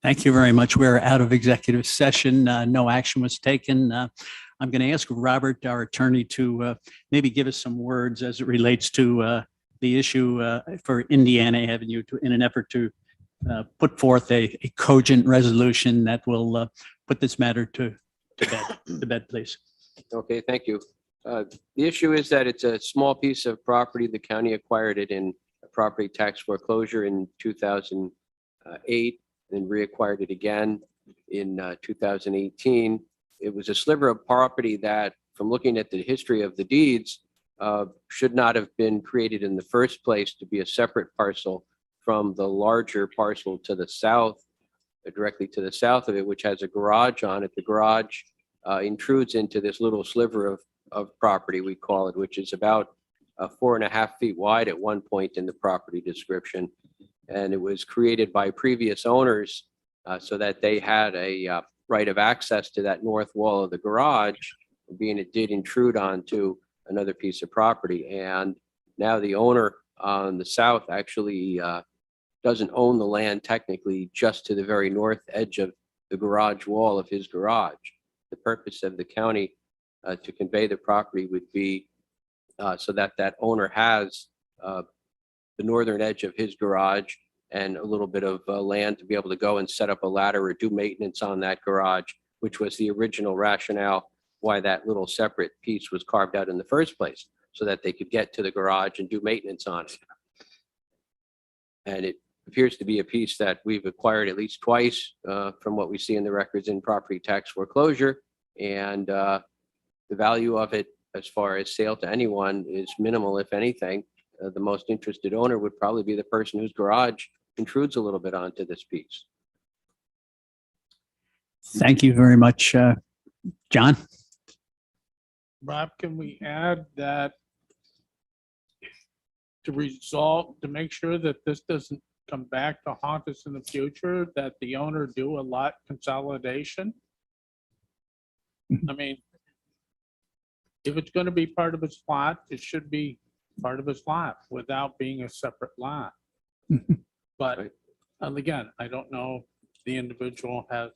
Thank you very much. We're out of executive session. No action was taken. I'm going to ask Robert, our attorney, to maybe give us some words as it relates to the issue for Indiana Avenue in an effort to put forth a cogent resolution that will put this matter to bed, please. Okay, thank you. The issue is that it's a small piece of property. The county acquired it in a property tax foreclosure in 2008, and reacquired it again in 2018. It was a sliver of property that, from looking at the history of the deeds, should not have been created in the first place to be a separate parcel from the larger parcel to the south, directly to the south of it, which has a garage on it. The garage intrudes into this little sliver of property, we call it, which is about 4.5 feet wide at one point in the property description. And it was created by previous owners so that they had a right of access to that north wall of the garage, being it did intrude onto another piece of property. And now the owner on the south actually doesn't own the land technically, just to the very north edge of the garage wall of his garage. The purpose of the county to convey the property would be so that that owner has the northern edge of his garage and a little bit of land to be able to go and set up a ladder or do maintenance on that garage, which was the original rationale why that little separate piece was carved out in the first place, so that they could get to the garage and do maintenance on it. And it appears to be a piece that we've acquired at least twice from what we see in the records in property tax foreclosure. And the value of it as far as sale to anyone is minimal, if anything. The most interested owner would probably be the person whose garage intrudes a little bit onto this piece. Thank you very much. John? Rob, can we add that to make sure that this doesn't come back to haunt us in the future, that the owner do a lot consolidation? I mean, if it's going to be part of his lot, it should be part of his lot without being a separate lot. But again, I don't know if the individual has,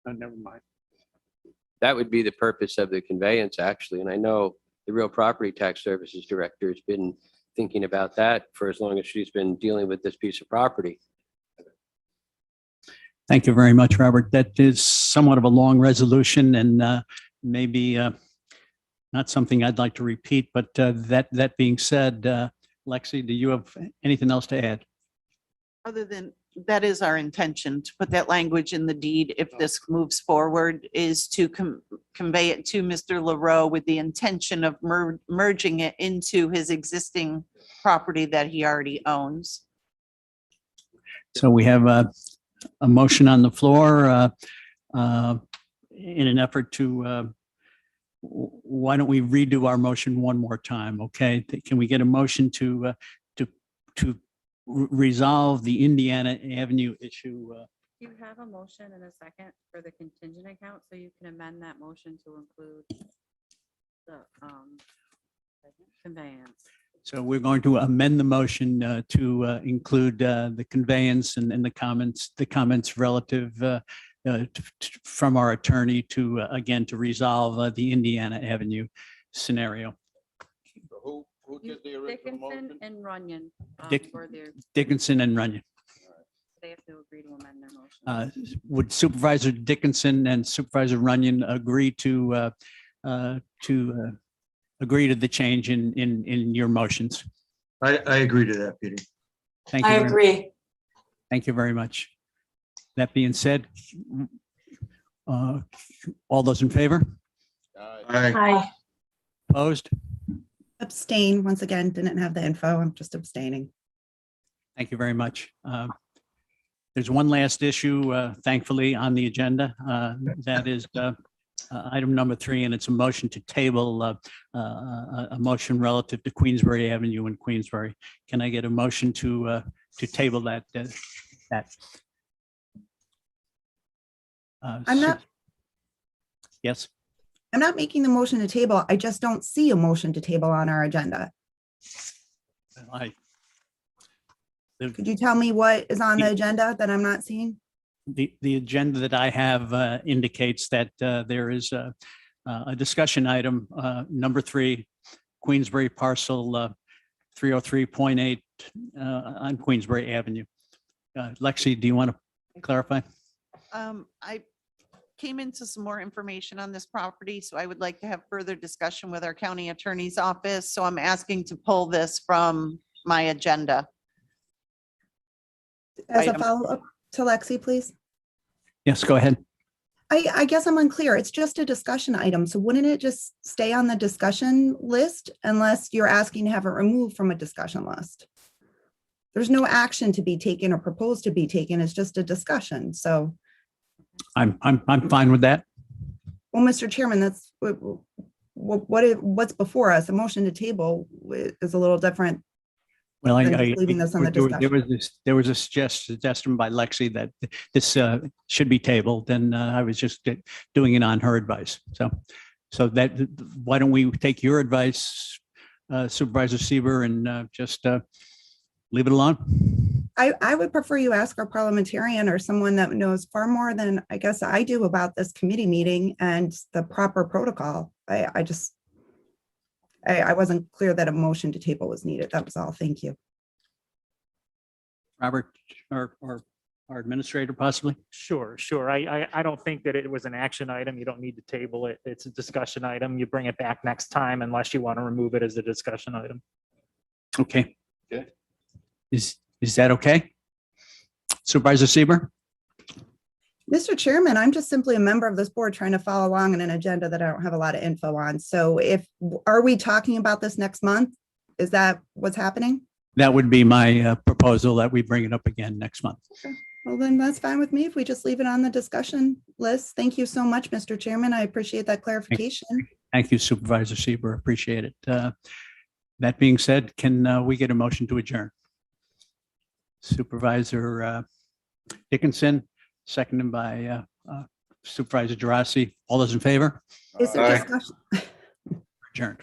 never mind. That would be the purpose of the conveyance, actually. And I know the Real Property Tax Services Director has been thinking about that for as long as she's been dealing with this piece of property. Thank you very much, Robert. That is somewhat of a long resolution and maybe not something I'd like to repeat, but that being said, Lexi, do you have anything else to add? Other than that is our intention, to put that language in the deed if this moves forward, is to convey it to Mr. LaRoe with the intention of merging it into his existing property that he already owns. So we have a motion on the floor in an effort to, why don't we redo our motion one more time, okay? Can we get a motion to resolve the Indiana Avenue issue? You have a motion and a second for the contingent account, so you can amend that motion to include the conveyance. So we're going to amend the motion to include the conveyance and the comments relative from our attorney to, again, to resolve the Indiana Avenue scenario. Who did the original Dickinson motion? and Runyon. Dickinson and Runyon. They have to agree to amend their motion. Would Supervisor Dickinson and Supervisor Runyon agree to agree to the change in your motions? I agree to that, Peter. Thank you. I agree. Thank you very much. That being said, all those in favor? Aye. Opposed? Abstain. Once again, didn't have the info. I'm just abstaining. Thank you very much. There's one last issue, thankfully, on the agenda. That is item number 3, and it's a motion to table a motion relative to Queensbury Avenue in Queensbury. Can I get a motion to table that? I'm not. Yes. I'm not making the motion to table. I just don't see a motion to table on our agenda. Could you tell me what is on the agenda that I'm not seeing? The agenda that I have indicates that there is a discussion item, number 3, Queensbury parcel 303.8 on Queensbury Avenue. Lexi, do you want to clarify? I came into some more information on this property, so I would like to have further discussion with our county attorney's office. So I'm asking to pull this from my agenda. As a Item. follow-up to Lexi, please. Yes, go ahead. I guess I'm unclear. It's just a discussion item. So wouldn't it just stay on the discussion list unless you're asking to have it removed from a discussion list? There's no action to be taken or proposed to be taken. It's just a discussion. So, I'm fine with that. well, Mr. Chairman, that's what's before us. A motion to table is a little different. Well, Than just leaving this on the there was a suggestion by Lexi that this should be tabled, and I was just doing it on her advice. So that, why don't we take your advice, Supervisor Sieber, and just leave it alone? I would prefer you ask our parliamentarian or someone that knows far more than I guess I do about this committee meeting and the proper protocol. I wasn't clear that a motion to table was needed. That was all. Thank you. Robert, or our administrator possibly? Sure. I don't think that it was an action item. You don't need to table it. It's a discussion item. You bring it back next time unless you want to remove it as a discussion item. Okay. Okay. Is that okay? Supervisor Sieber? Mr. Chairman, I'm just simply a member of this board trying to follow along on an agenda that I don't have a lot of info on. So are we talking about this next month? Is that what's happening? That would be my proposal, that we bring it up again next month. Well, then that's fine with me if we just leave it on the discussion list. Thank you so much, Mr. Chairman. I appreciate that clarification. Thank you, Supervisor Sieber. Appreciate it. That being said, can we get a motion to adjourn? Supervisor Dickinson, seconded by Supervisor Gerasi. All those in favor? Is there Aye. discussion? Adjourned.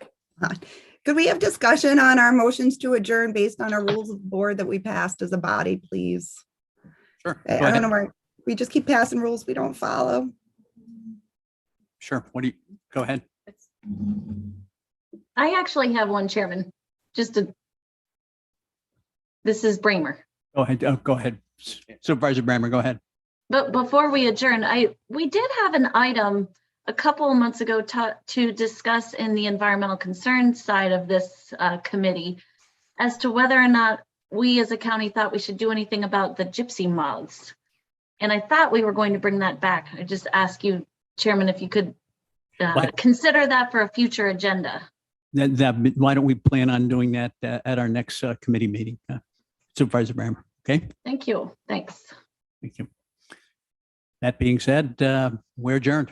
Could we have discussion on our motions to adjourn based on our rules of the board that we passed as a body, please? Sure. I Go don't ahead. know where we just keep passing rules we don't follow. Sure. What do you, go ahead. I actually have one, Chairman. This is Bramer. Go ahead. Go ahead. Supervisor Brammer, go ahead. But before we adjourn, we did have an item a couple of months ago to discuss in the environmental concerns side of this committee as to whether or not we as a county thought we should do anything about the gypsy moths. And I thought we were going to bring that back. I just ask you, Chairman, if you could consider that for a future agenda. Why don't we plan on doing that at our next committee meeting? Supervisor Brammer. Okay. Thank you. Thanks. Thank you. That being said, we're adjourned.